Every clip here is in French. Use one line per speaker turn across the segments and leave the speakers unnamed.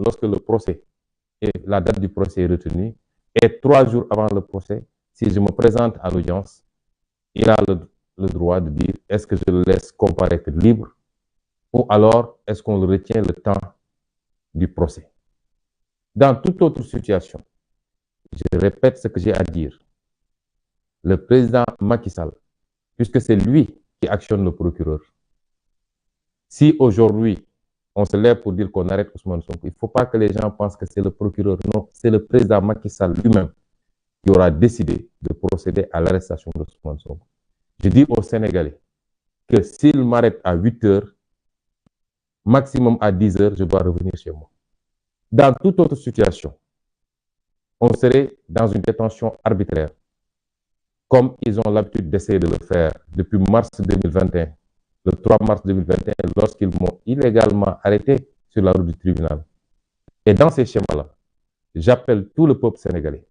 lorsque le procès et la date du procès est retenue, et 3 jours avant le procès, si je me présente à l'audience, il a le droit de dire est-ce que je le laisse comparaître libre ou alors est-ce qu'on le retient le temps du procès. Dans toute autre situation, je répète ce que j'ai à dire. Le président Macky Sall, puisque c'est lui qui actionne le procureur, si aujourd'hui on se lève pour dire qu'on arrête Ousmane Sonko, il ne faut pas que les gens pensent que c'est le procureur. Non, c'est le président Macky Sall lui-même qui aura décidé de procéder à l'arrestation de Ousmane Sonko. Je dis aux Sénégalais que s'il m'arrête à 8 heures, maximum à 10 heures, je dois revenir chez moi. Dans toute autre situation, on serait dans une détention arbitraire, comme ils ont l'habitude d'essayer de le faire depuis mars 2021, le 3 mars 2021, lorsqu'ils m'ont illégalement arrêté sur la route du tribunal. Et dans ces schémas-là, j'appelle tout le peuple sénégalais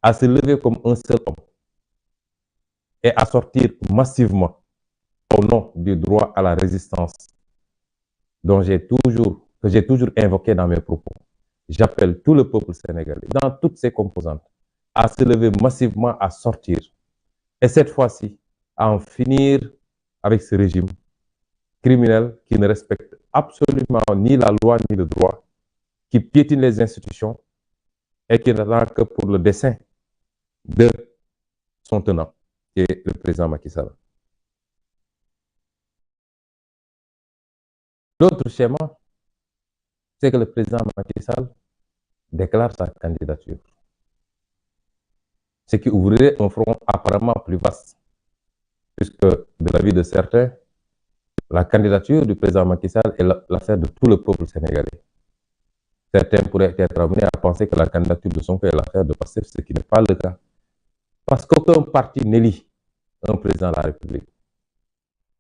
à se lever comme un seul homme et à sortir massivement au nom du droit à la résistance que j'ai toujours invoqué dans mes propos. J'appelle tout le peuple sénégalais, dans toutes ses composantes, à se lever massivement, à sortir. Et cette fois-ci, à en finir avec ce régime criminel qui ne respecte absolument ni la loi ni le droit, qui piétine les institutions et qui n'attend que pour le dessein de son tenant, qui est le président Macky Sall. L'autre schéma, c'est que le président Macky Sall déclare sa candidature. Ce qui ouvrirait un front apparemment plus vaste, puisque de l'avis de certains, la candidature du président Macky Sall est l'affaire de tout le peuple sénégalais. Certains pourraient être amenés à penser que la candidature de Sonko est l'affaire de Pastef, ce qui n'est pas le cas. Parce qu'aucun parti n'élit un président de la République.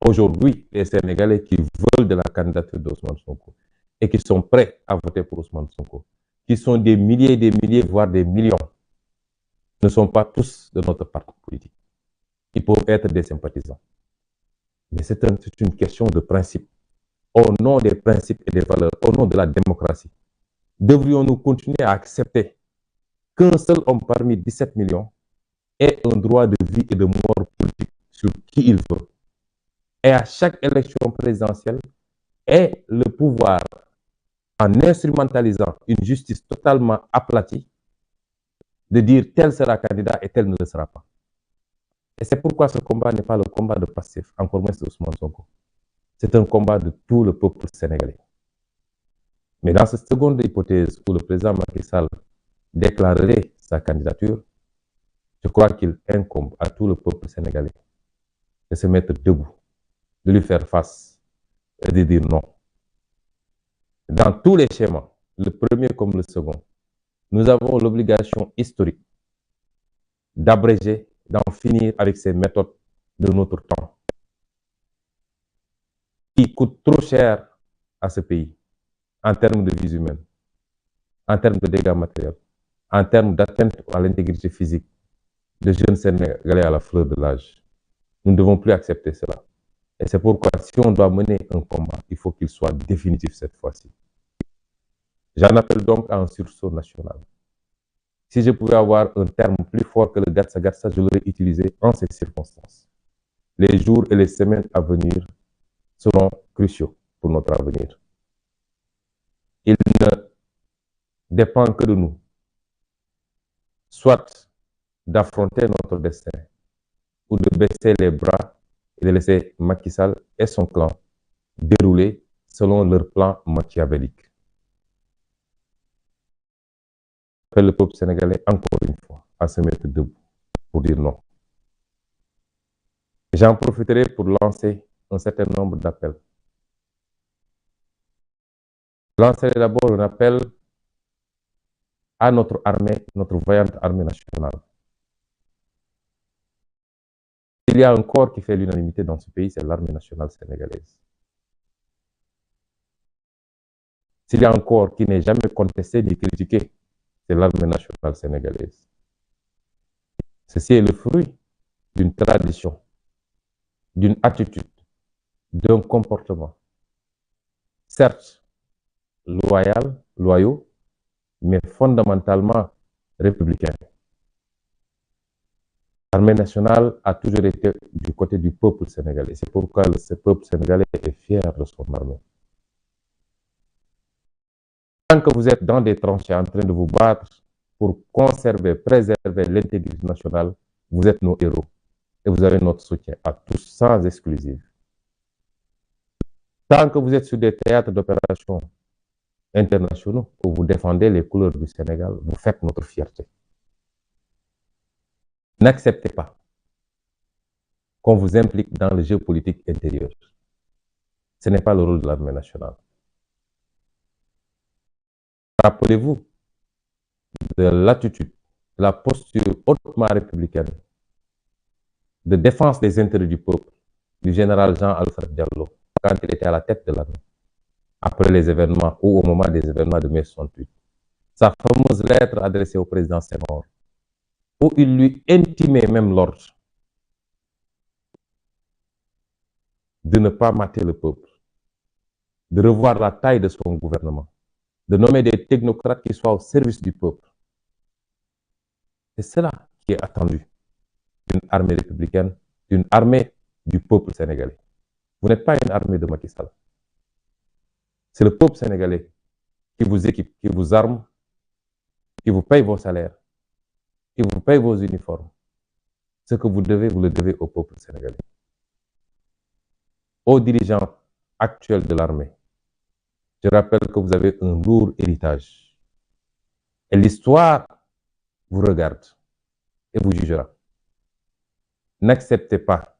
Aujourd'hui, les Sénégalais qui veulent de la candidature d'Ousmane Sonko et qui sont prêts à voter pour Ousmane Sonko, qui sont des milliers, voire des millions, ne sont pas tous de notre parti politique. Ils peuvent être des sympathisants. Mais c'est une question de principe. Au nom des principes et des valeurs, au nom de la démocratie, devrions-nous continuer à accepter qu'un seul homme parmi 17 millions ait un droit de vie et de mort politique sur qui il veut, et à chaque élection présidentielle ait le pouvoir, en instrumentalisant une justice totalement aplatie, de dire tel sera candidat et tel ne le sera pas. Et c'est pourquoi ce combat n'est pas le combat de Pastef, encore moins de Ousmane Sonko. C'est un combat de tout le peuple sénégalais. Mais dans cette seconde hypothèse où le président Macky Sall déclarerait sa candidature, je crois qu'il incombe à tout le peuple sénégalais de se mettre debout, de lui faire face et de dire non. Dans tous les schémas, le premier comme le second, nous avons l'obligation historique d'abréger, d'en finir avec ces méthodes de notre temps, qui coûtent trop cher à ce pays, en termes de vies humaines, en termes de dégâts matériels, en termes d'atteinte à l'intégrité physique de jeunes Sénégalais à la fleur de l'âge. Nous ne devons plus accepter cela. Et c'est pourquoi, si on doit mener un combat, il faut qu'il soit définitif cette fois-ci. J'en appelle donc à un sursaut national. Si je pouvais avoir un terme plus fort que le gatsa-gatsa, je l'aurais utilisé en ces circonstances. Les jours et les semaines à venir seront cruciaux pour notre avenir. Il ne dépend que de nous, soit d'affronter notre destin, ou de baisser les bras et de laisser Macky Sall et son clan dérouler selon leur plan machiavélique. J'appelle le peuple sénégalais encore une fois à se mettre debout pour dire non. J'en profiterai pour lancer un certain nombre d'appels. Je lancerai d'abord un appel à notre armée, notre vaillante armée nationale. Il y a un corps qui fait l'unanimité dans ce pays, c'est l'armée nationale sénégalaise. S'il y a un corps qui n'est jamais contesté ni critiqué, c'est l'armée nationale sénégalaise. Ceci est le fruit d'une tradition, d'une attitude, d'un comportement. Certes, loyaux, mais fondamentalement républicains. L'armée nationale a toujours été du côté du peuple sénégalais. C'est pourquoi ce peuple sénégalais est fier de son armée. Tant que vous êtes dans des tranchées en train de vous battre pour conserver, préserver l'intégrité nationale, vous êtes nos héros. Et vous avez notre soutien à tous, sans exclusive. Tant que vous êtes sur des théâtres d'opérations internationaux où vous défendez les couleurs du Sénégal, vous faites notre fierté. N'acceptez pas qu'on vous implique dans le jeu politique intérieur. Ce n'est pas le rôle de l'armée nationale. Rappelez-vous de l'attitude, de la posture hautement républicaine de défense des intérêts du peuple du général Jean-Alfred Diallo quand il était à la tête de l'armée, après les événements ou au moment des événements de mai 68. Sa fameuse lettre adressée au président Senghor, où il lui intimait même l'ordre de ne pas mater le peuple, de revoir la taille de son gouvernement, de nommer des technocrates qui soient au service du peuple. C'est cela qui est attendu d'une armée républicaine, d'une armée du peuple sénégalais. Vous n'êtes pas une armée de Macky Sall. C'est le peuple sénégalais qui vous équipe, qui vous arme, qui vous paye vos salaires, qui vous paye vos uniformes. Ce que vous devez, vous le devez au peuple sénégalais. Aux dirigeants actuels de l'armée, je rappelle que vous avez un lourd héritage. Et l'histoire vous regarde et vous jugera. N'acceptez pas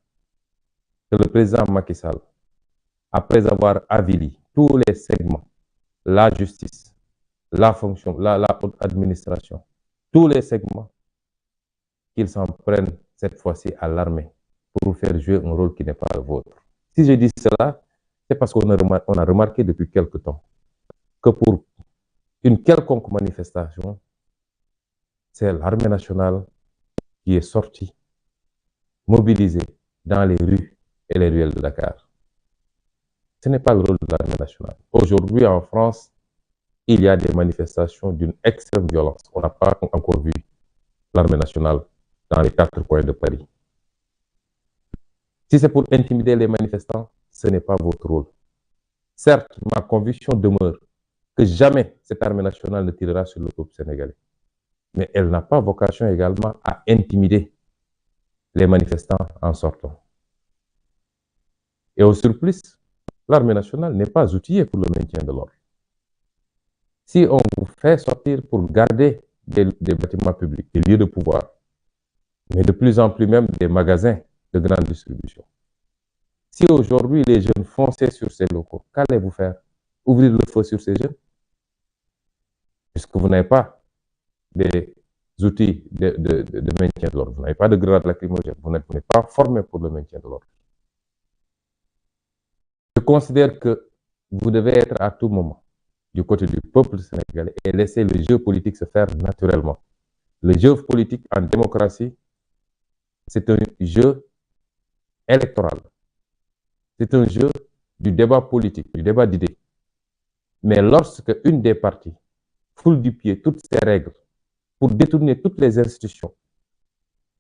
que le président Macky Sall, après avoir avili tous les segments, la justice, la fonction, la haute administration, tous les segments, qu'ils s'en prennent cette fois-ci à l'armée pour vous faire jouer un rôle qui n'est pas le vôtre. Si je dis cela, c'est parce qu'on a remarqué depuis quelque temps que pour une quelconque manifestation, c'est l'armée nationale qui est sortie, mobilisée dans les rues et les ruelles de Dakar. Ce n'est pas le rôle de l'armée nationale. Aujourd'hui, en France, il y a des manifestations d'une extrême violence. On n'a pas encore vu l'armée nationale dans les 4 coins de Paris. Si c'est pour intimider les manifestants, ce n'est pas votre rôle. Certes, ma conviction demeure que jamais cette armée nationale ne tirera sur le peuple sénégalais. Mais elle n'a pas vocation également à intimider les manifestants en sortant. Et au surplus, l'armée nationale n'est pas outillée pour le maintien de l'ordre. Si on vous fait sortir pour garder des bâtiments publics, des lieux de pouvoir, mais de plus en plus même des magasins de grande distribution. Si aujourd'hui les jeunes fonçaient sur ces locaux, qu'allez-vous faire? Ouvrir le feu sur ces jeunes? Puisque vous n'avez pas des outils de maintien de l'ordre, vous n'avez pas de grenades lacrymogènes, vous n'êtes pas formé pour le maintien de l'ordre. Je considère que vous devez être à tout moment du côté du peuple sénégalais et laisser le jeu politique se faire naturellement. Le jeu politique en démocratie, c'est un jeu électoral. C'est un jeu du débat politique, du débat d'idées. Mais lorsque une des parties foule du pied toutes ces règles pour détourner toutes les institutions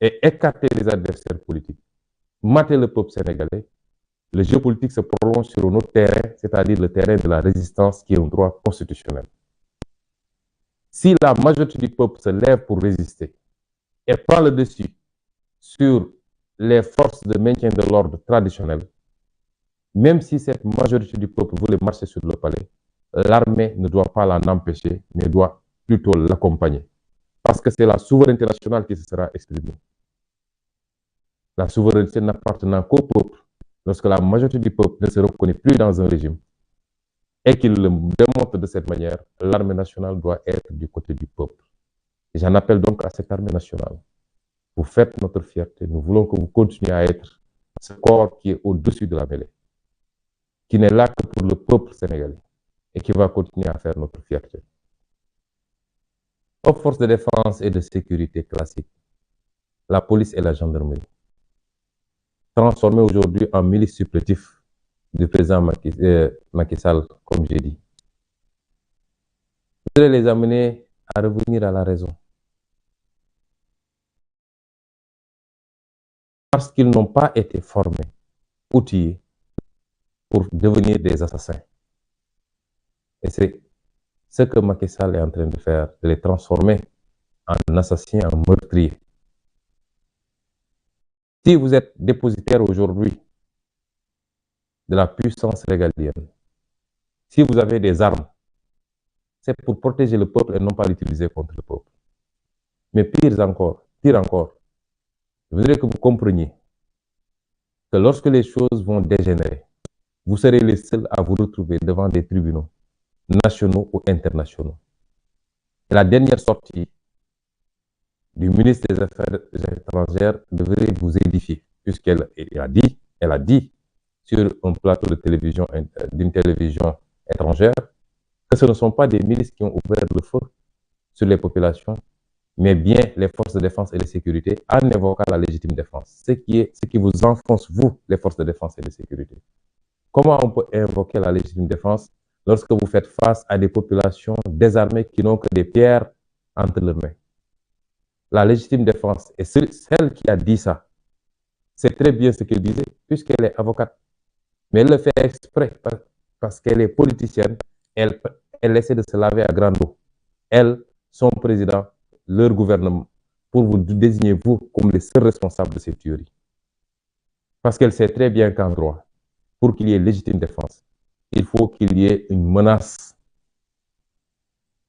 et écarter les adversaires politiques, mater le peuple sénégalais, le jeu politique se prolonge sur un autre terrain, c'est-à-dire le terrain de la résistance qui est un droit constitutionnel. Si la majorité du peuple se lève pour résister et prend le dessus sur les forces de maintien de l'ordre traditionnel, même si cette majorité du peuple voulait marcher sur le palais, l'armée ne doit pas l'en empêcher, mais doit plutôt l'accompagner. Parce que c'est la souveraineté nationale qui se sera exprimée. La souveraineté n'appartenant qu'au peuple, lorsque la majorité du peuple ne se reconnaît plus dans un régime et qu'il le démontre de cette manière, l'armée nationale doit être du côté du peuple. Et j'en appelle donc à cette armée nationale. Vous faites notre fierté. Nous voulons que vous continuiez à être ce corps qui est au-dessus de la mêlée, qui n'est là que pour le peuple sénégalais et qui va continuer à faire notre fierté. Aux forces de défense et de sécurité classiques, la police et la gendarmerie, transformées aujourd'hui en milices supplétifs du président Macky Sall, comme j'ai dit. Je voudrais les amener à revenir à la raison. Parce qu'ils n'ont pas été formés, outillés pour devenir des assassins. Et c'est ce que Macky Sall est en train de faire, de les transformer en assassins, en meurtriers. Si vous êtes dépositaire aujourd'hui de la puissance régalienne, si vous avez des armes, c'est pour protéger le peuple et non pas l'utiliser contre le peuple. Mais pire encore, je voudrais que vous compreniez que lorsque les choses vont dégénérer, vous serez les seuls à vous retrouver devant des tribunaux nationaux ou internationaux. Et la dernière sortie du ministre des Affaires étrangères devrait vous édifier, puisqu'elle a dit sur un plateau de télévision, d'une télévision étrangère, que ce ne sont pas des milices qui ont ouvert le feu sur les populations, mais bien les forces de défense et de sécurité, en évoquant la légitime défense. Ce qui vous enfonce, vous, les forces de défense et de sécurité. Comment on peut invoquer la légitime défense lorsque vous faites face à des populations désarmées qui n'ont que des pierres entre leurs mains? La légitime défense, et celle qui a dit ça, c'est très bien ce qu'elle disait, puisqu'elle est avocate. Mais elle le fait exprès parce qu'elle est politicienne. Elle essaie de se laver à grande eau. Elle, son président, leur gouvernement, pour vous désigner, vous, comme les seuls responsables de cette tuerie. Parce qu'elle sait très bien qu'en droit, pour qu'il y ait légitime défense, il faut qu'il y ait une menace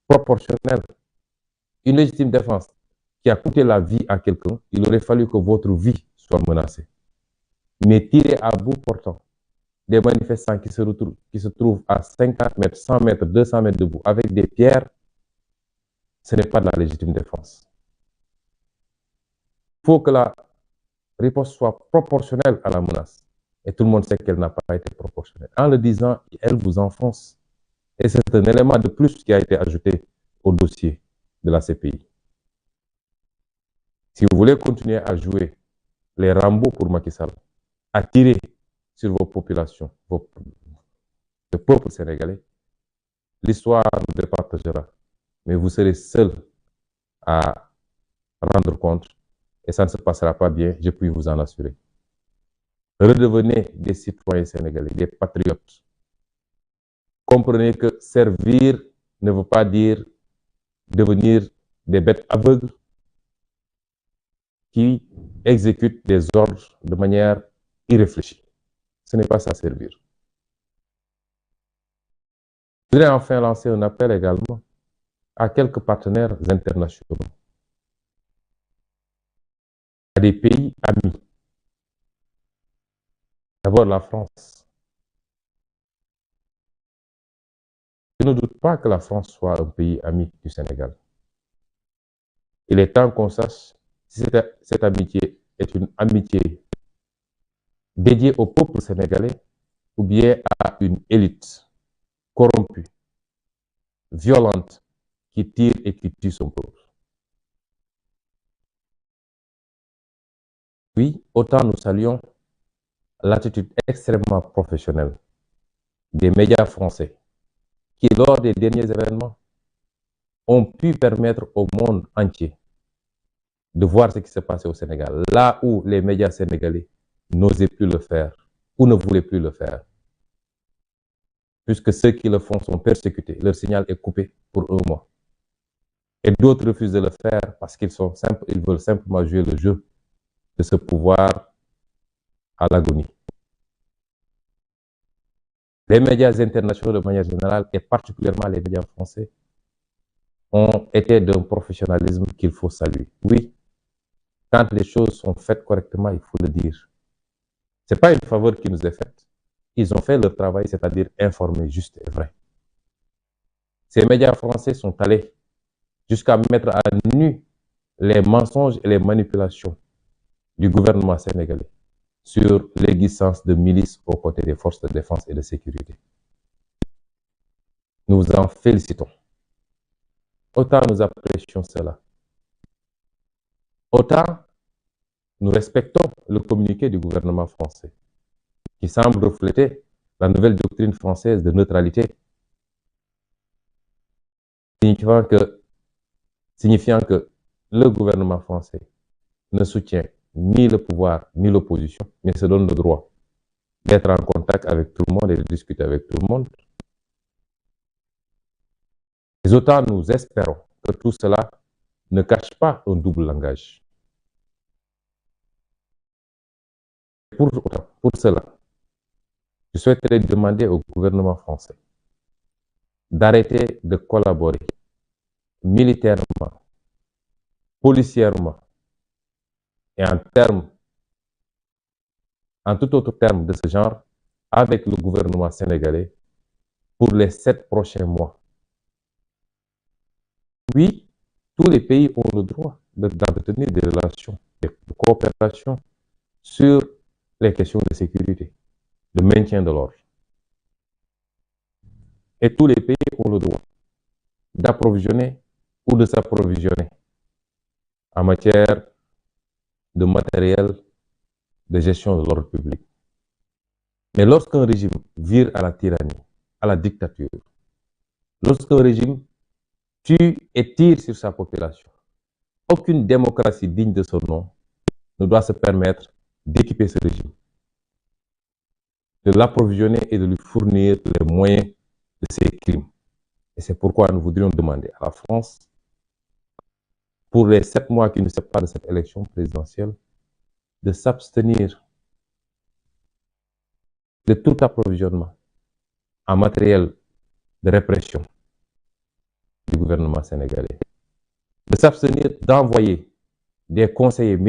proportionnelle. Une légitime défense qui a coûté la vie à quelqu'un, il aurait fallu que votre vie soit menacée. Mais tirer à bout portant des manifestants qui se trouvent à 50 mètres, 100 mètres, 200 mètres debout avec des pierres, ce n'est pas de la légitime défense. Il faut que la réponse soit proportionnelle à la menace. Et tout le monde sait qu'elle n'a pas été proportionnelle. En le disant, elle vous enfonce. Et c'est un élément de plus qui a été ajouté au dossier de la CPI. Si vous voulez continuer à jouer les Rambo pour Macky Sall, à tirer sur vos populations, le peuple sénégalais, l'histoire nous départagera. Mais vous serez seuls à rendre compte et ça ne se passera pas bien, je puis vous en assurer. Redevenez des citoyens sénégalais, des patriotes. Comprenez que servir ne veut pas dire devenir des bêtes aveugles qui exécutent des ordres de manière irréfléchie. Ce n'est pas ça servir. Je voudrais enfin lancer un appel également à quelques partenaires internationaux, à des pays amis. D'abord la France. Je ne doute pas que la France soit un pays ami du Sénégal. Il est temps qu'on sache si cette amitié est une amitié dédiée au peuple sénégalais ou bien à une élite corrompue, violente, qui tire et qui tue son peuple. Oui, autant nous saluons l'attitude extrêmement professionnelle des médias français qui, lors des derniers événements, ont pu permettre au monde entier de voir ce qui se passait au Sénégal, là où les médias sénégalais n'osaient plus le faire ou ne voulaient plus le faire. Puisque ceux qui le font sont persécutés, leur signal est coupé pour un mois. Et d'autres refusent de le faire parce qu'ils veulent simplement jouer le jeu de ce pouvoir à l'agonie. Les médias internationaux de manière générale, et particulièrement les médias français, ont été d'un professionnalisme qu'il faut saluer. Oui, quand les choses sont faites correctement, il faut le dire. Ce n'est pas une faveur qui nous est faite. Ils ont fait leur travail, c'est-à-dire informer juste et vrai. Ces médias français sont allés jusqu'à mettre à nu les mensonges et les manipulations du gouvernement sénégalais sur l'existence de milices aux côtés des forces de défense et de sécurité. Nous vous en félicitons. Autant nous apprécions cela, autant nous respectons le communiqué du gouvernement français, qui semble refléter la nouvelle doctrine française de neutralité. signifiant que le gouvernement français ne soutient ni le pouvoir ni l'opposition, mais se donne le droit d'être en contact avec tout le monde et de discuter avec tout le monde. Mais autant nous espérons que tout cela ne cache pas un double langage. Pour cela, je souhaiterais demander au gouvernement français d'arrêter de collaborer militairement, policièrement et en tout autre terme de ce genre avec le gouvernement sénégalais pour les 7 prochains mois. Oui, tous les pays ont le droit d'entretenir des relations de coopération sur les questions de sécurité, de maintien de l'ordre. Et tous les pays ont le droit d'approvisionner ou de s'approvisionner en matière de matériel de gestion de l'ordre public. Mais lorsqu'un régime vire à la tyrannie, à la dictature, lorsqu'un régime tue et tire sur sa population, aucune démocratie digne de son nom ne doit se permettre d'équiper ce régime, de l'approvisionner et de lui fournir les moyens de ses crimes. Et c'est pourquoi nous voudrions demander à la France, pour les 7 mois qui nous séparent de cette élection présidentielle, de s'abstenir de tout approvisionnement en matériel de répression du gouvernement sénégalais, de s'abstenir d'envoyer des conseillers militaires